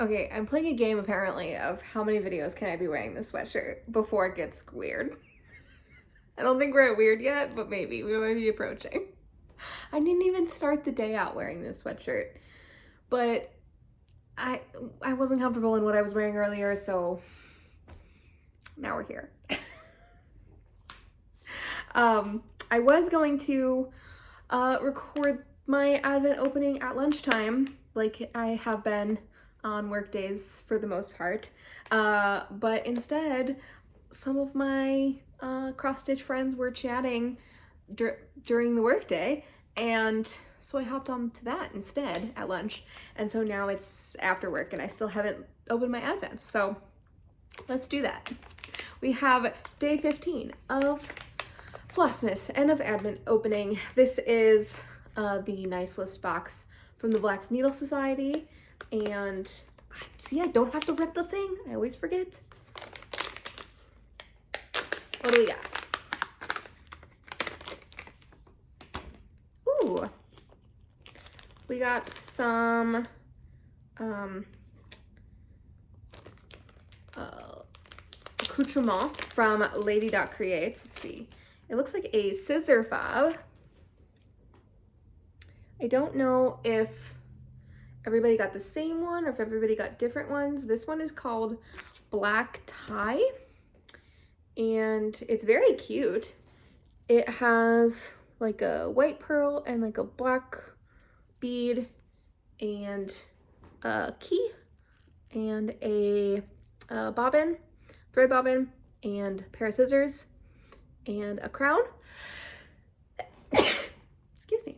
Okay, I'm playing a game apparently of how many videos can I be wearing this sweatshirt before it gets weird. I don't think we're at weird yet, but maybe we might be approaching. I didn't even start the day out wearing this sweatshirt, but I wasn't comfortable in what I was wearing earlier, so now we're here. I was going to record my Advent opening at lunchtime, like I have been on work days for the most part, but instead some of my cross-stitch friends were chatting during the workday, and so I hopped on to that instead at lunch, and so now it's after work and I still haven't opened my Advents, so let's do that. We have day 15 of Flossmas and of Advent opening. This is the Nice List box from the Black Needle Society, and see, I don't have to rip the thing. I always forget. What do we got? Ooh, we got some accoutrement from Lady.Creates. Let's see. It looks like a scissor fob. I don't know if everybody got the same one or if everybody got different ones. This one is called Black Tie, and it's very cute. It has like a white pearl and like a black bead and a key and a bobbin, thread bobbin, and a pair of scissors and a crown. Excuse me.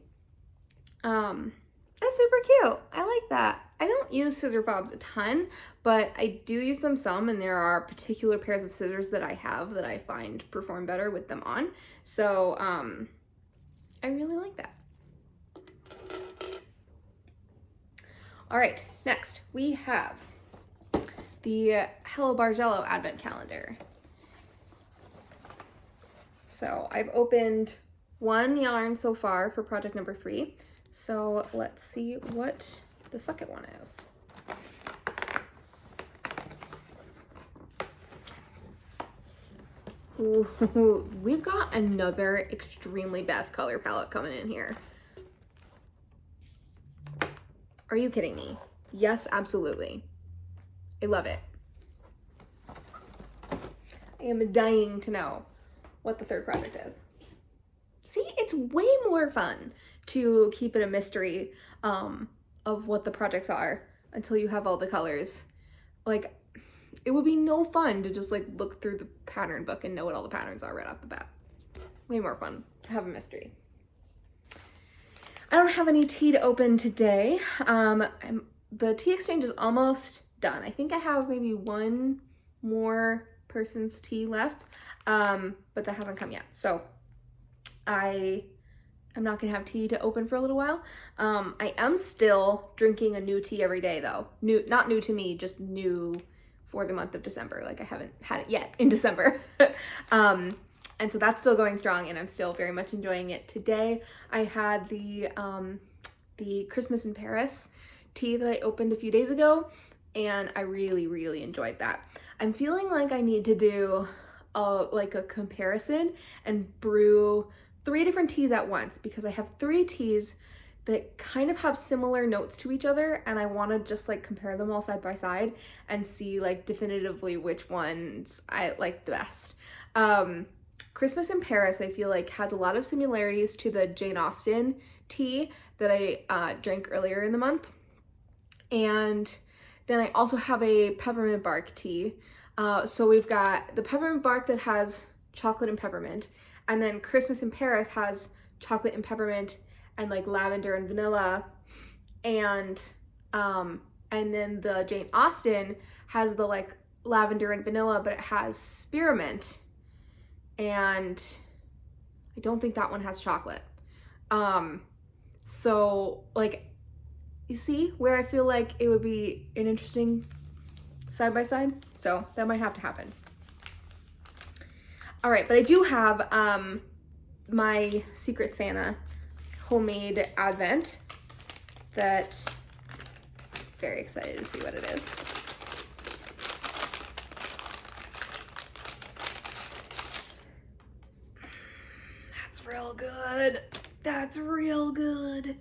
That's super cute. I like that. I don't use scissor fobs a ton, but I do use them some, and there are particular pairs of scissors that I have that I find perform better with them on. So I really like that. All right, next we have the Hello Bargello Advent Calendar. So I've opened one yarn so far for project number 3. So let's see what the second one is. Ooh, we've got another extremely Beth color palette coming in here. Are you kidding me? Yes, absolutely. I love it. I am dying to know what the third project is. See, it's way more fun to keep it a mystery of what the projects are until you have all the colors. Like, it would be no fun to just like look through the pattern book and know what all the patterns are right off the bat. Way more fun to have a mystery. I don't have any tea to open today. The tea exchange is almost done. I think I have maybe one more person's tea left, but that hasn't come yet. So I'm not gonna have tea to open for a little while. I am still drinking a new tea every day though. Not new to me, just new for the month of December. Like I haven't had it yet in December. And so that's still going strong, and I'm still very much enjoying it. Today I had the Christmas in Paris tea that I opened a few days ago, and I really, really enjoyed that. I'm feeling like I need to do like a comparison and brew 3 different teas at once, because I have 3 teas that kind of have similar notes to each other, and I want to just like compare them all side by side and see like definitively which ones I like the best. Christmas in Paris, I feel like, has a lot of similarities to the Jane Austen tea that I drank earlier in the month. And then I also have a peppermint bark tea. So we've got the peppermint bark that has chocolate and peppermint, and then Christmas in Paris has chocolate and peppermint and like lavender and vanilla, and then the Jane Austen has the like lavender and vanilla, but it has spearmint, and I don't think that one has chocolate. So like, you see where I feel like it would be an interesting side by side? So that might have to happen. All right, but I do have my Secret Santa homemade Advent that very excited to see what it is. That's real good. That's real good.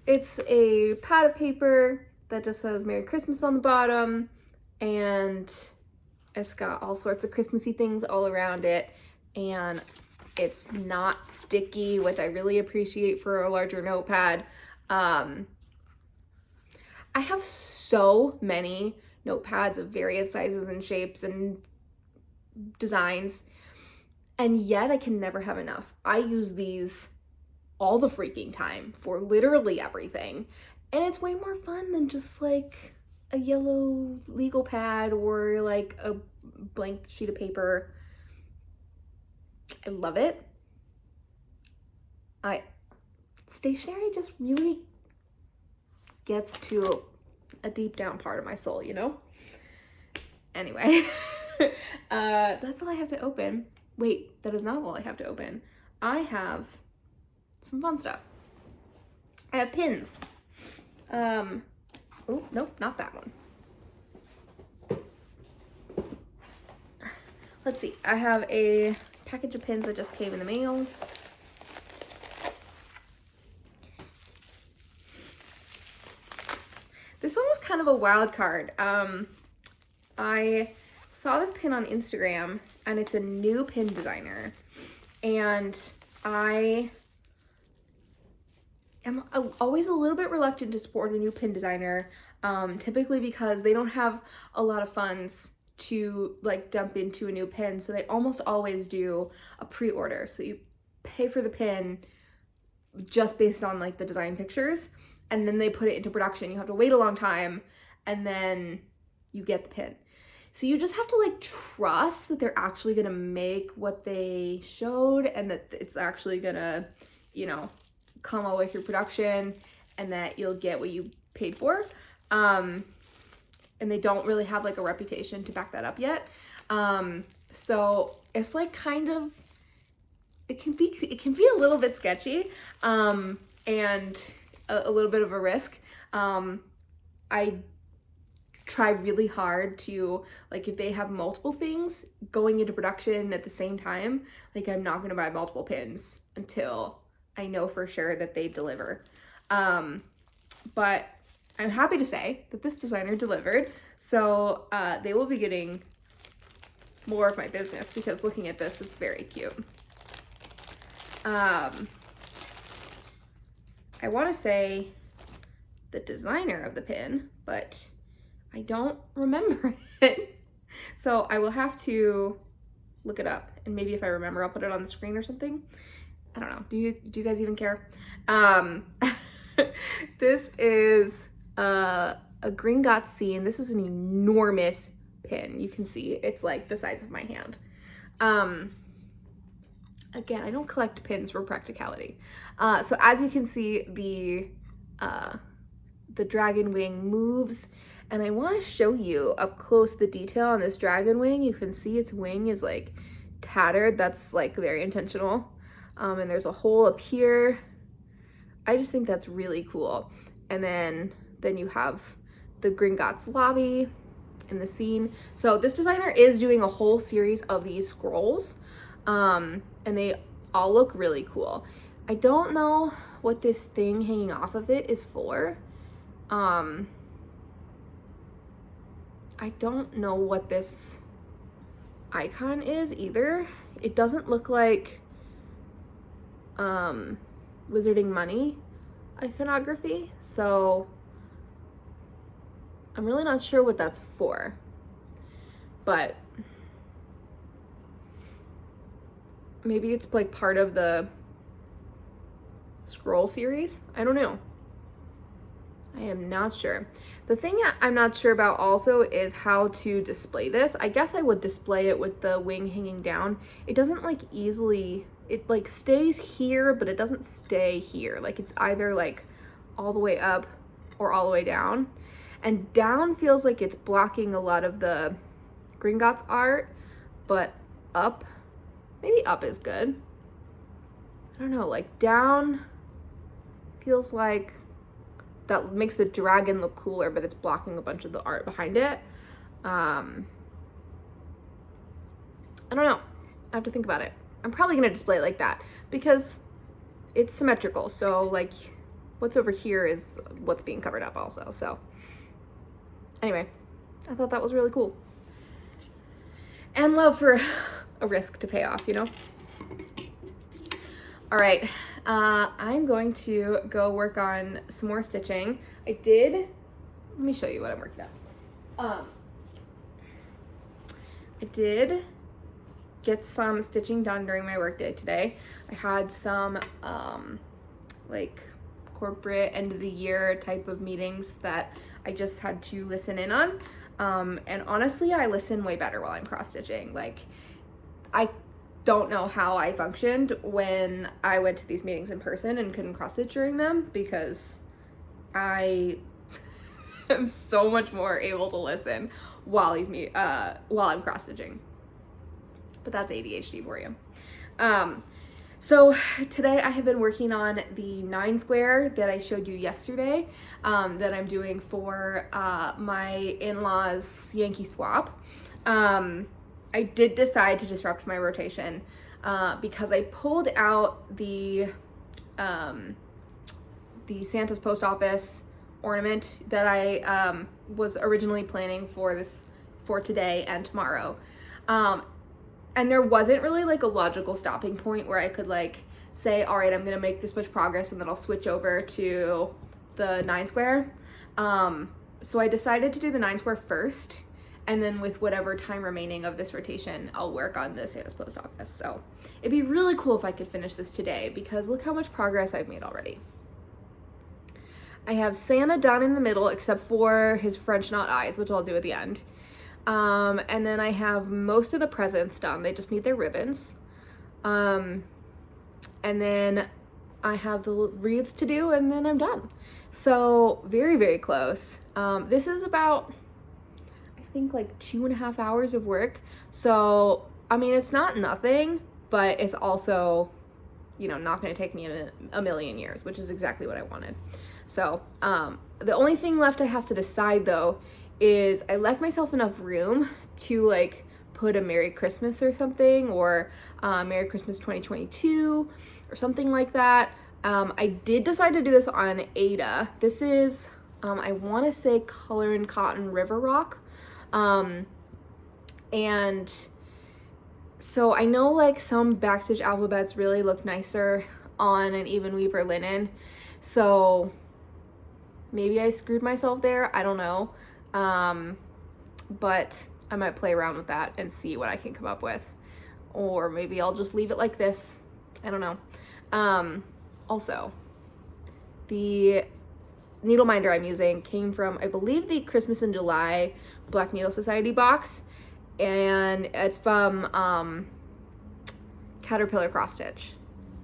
It's a pad of paper that just says Merry Christmas on the bottom, and it's got all sorts of Christmassy things all around it, and it's not sticky, which I really appreciate for a larger notepad. I have so many notepads of various sizes and shapes and designs, and yet I can never have enough. I use these all the freaking time for literally everything, and it's way more fun than just like a yellow legal pad or like a blank sheet of paper. I love it. Stationery just really gets to a deep down part of my soul, you know? Anyway, that's all I have to open. Wait, that is not all I have to open. I have some fun stuff. I have pins. Oh, nope, not that one. Let's see. I have a package of pins that just came in the mail. This one was kind of a wild card. I saw this pin on Instagram, and it's a new pin designer, and I am always a little bit reluctant to support a new pin designer, typically because they don't have a lot of funds to like dump into a new pin, so they almost always do a pre-order. So you pay for the pin just based on like the design pictures, and then they put it into production. You have to wait a long time, and then you get the pin. So you just have to like trust that they're actually gonna make what they showed, and that it's actually gonna, you know, come all the way through production, and that you'll get what you paid for. And they don't really have like a reputation to back that up yet. So it's like kind of, it can be a little bit sketchy, and a little bit of a risk. I try really hard to, like, if they have multiple things going into production at the same time, like, I'm not gonna buy multiple pins until I know for sure that they deliver. But I'm happy to say that this designer delivered, so they will be getting more of my business, because looking at this, it's very cute. I want to say the designer of the pin, but I don't remember it. So I will have to look it up, and maybe if I remember, I'll put it on the screen or something. I don't know. Do you guys even care? This is a Gringotts scene. This is an enormous pin. You can see it's like the size of my hand. Again, I don't collect pins for practicality. So as you can see, the dragon wing moves, and I want to show you up close the detail on this dragon wing. You can see its wing is like tattered. That's like very intentional. And there's a hole up here. I just think that's really cool. And then you have the Gringotts lobby in the scene. So this designer is doing a whole series of these scrolls, and they all look really cool. I don't know what this thing hanging off of it is for. I don't know what this icon is either. It doesn't look like Wizarding Money iconography, so I'm really not sure what that's for, but maybe it's like part of the scroll series. I don't know. I am not sure. The thing I'm not sure about also is how to display this. I guess I would display it with the wing hanging down. It doesn't like easily, it like stays here, but it doesn't stay here. Like it's either like all the way up or all the way down. And down feels like it's blocking a lot of the Gringotts art, but up, maybe up is good. I don't know, like down feels like that makes the dragon look cooler, but it's blocking a bunch of the art behind it. I don't know. I have to think about it. I'm probably gonna display it like that because it's symmetrical. So like what's over here is what's being covered up also. So anyway, I thought that was really cool. And love for a risk to pay off, you know? All right, I'm going to go work on some more stitching. Let me show you what I'm working on. I did get some stitching done during my workday today. I had some like corporate end of the year type of meetings that I just had to listen in on. And honestly, I listen way better while I'm cross stitching. Like, I don't know how I functioned when I went to these meetings in person and couldn't cross stitch during them, because I am so much more able to listen while I'm cross stitching. But that's ADHD for you. So today I have been working on the 9 square that I showed you yesterday, that I'm doing for my in-laws Yankee swap. I did decide to disrupt my rotation because I pulled out the Santa's post office ornament that I was originally planning for today and tomorrow. And there wasn't really like a logical stopping point where I could like say, all right, I'm gonna make this much progress and then I'll switch over to the 9 square. So I decided to do the 9 square first, and then with whatever time remaining of this rotation, I'll work on the Santa's post office. So it'd be really cool if I could finish this today, because look how much progress I've made already. I have Santa done in the middle except for his French knot eyes, which I'll do at the end. And then I have most of the presents done. They just need their ribbons. And then I have the wreaths to do, and then I'm done. So very, very close. This is about, I think, like 2.5 hours of work. So, I mean, it's not nothing, but it's also, you know, not going to take me a million years, which is exactly what I wanted. So, the only thing left I have to decide though is I left myself enough room to like put a Merry Christmas or something, or Merry Christmas 2022 or something like that. I did decide to do this on Ada. This is, I want to say Color and Cotton River Rock. And so I know like some backstitch alphabets really look nicer on an even weaver linen. So maybe I screwed myself there. I don't know. But I might play around with that and see what I can come up with. Or maybe I'll just leave it like this. I don't know. Also, the needle minder I'm using came from, I believe, the Christmas in July Black Needle Society box. And it's from Caterpillar Cross Stitch.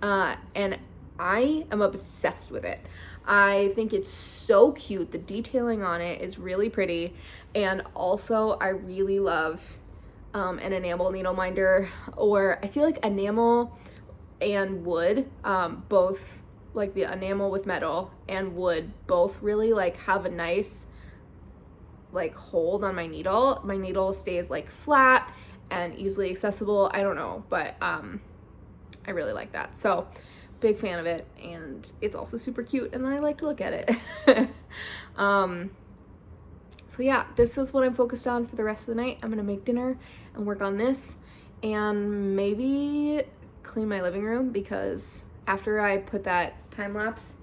And I am obsessed with it. I think it's so cute. The detailing on it is really pretty. And also I really love an enamel needle minder, or I feel like enamel and wood, both, like the enamel with metal and wood, both really like have a nice like hold on my needle. My needle stays like flat and easily accessible. I don't know, but I really like that. So big fan of it, and it's also super cute and I like to look at it. So yeah, this is what I'm focused on for the rest of the night. I'm gonna make dinner and work on this, and maybe clean my living room, because after I put that time lapse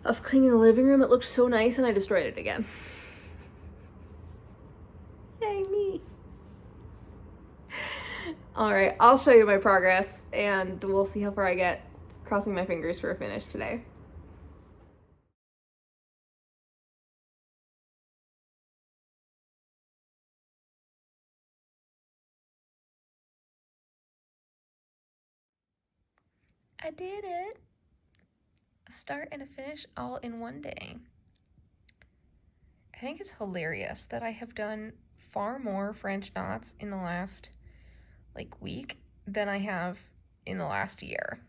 of cleaning the living room, it looked so nice and I destroyed it again. Yay me. All right, I'll show you my progress and we'll see how far I get. Crossing my fingers for a finish today. I did it. A start and a finish all in one day. I think it's hilarious that I have done far more French knots in the last like week than I have in the last year.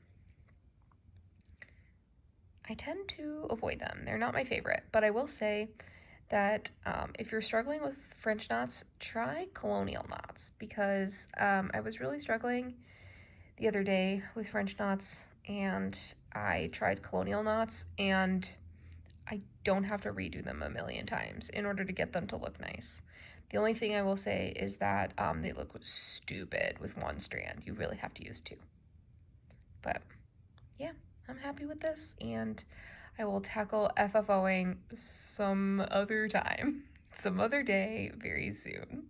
I tend to avoid them. They're not my favorite, but I will say that if you're struggling with French knots, try colonial knots, because I was really struggling the other day with French knots, and I tried colonial knots, and I don't have to redo them a million times in order to get them to look nice. The only thing I will say is that they look stupid with one strand. You really have to use two. But yeah, I'm happy with this, and I will tackle FFOing some other time, some other day, very soon.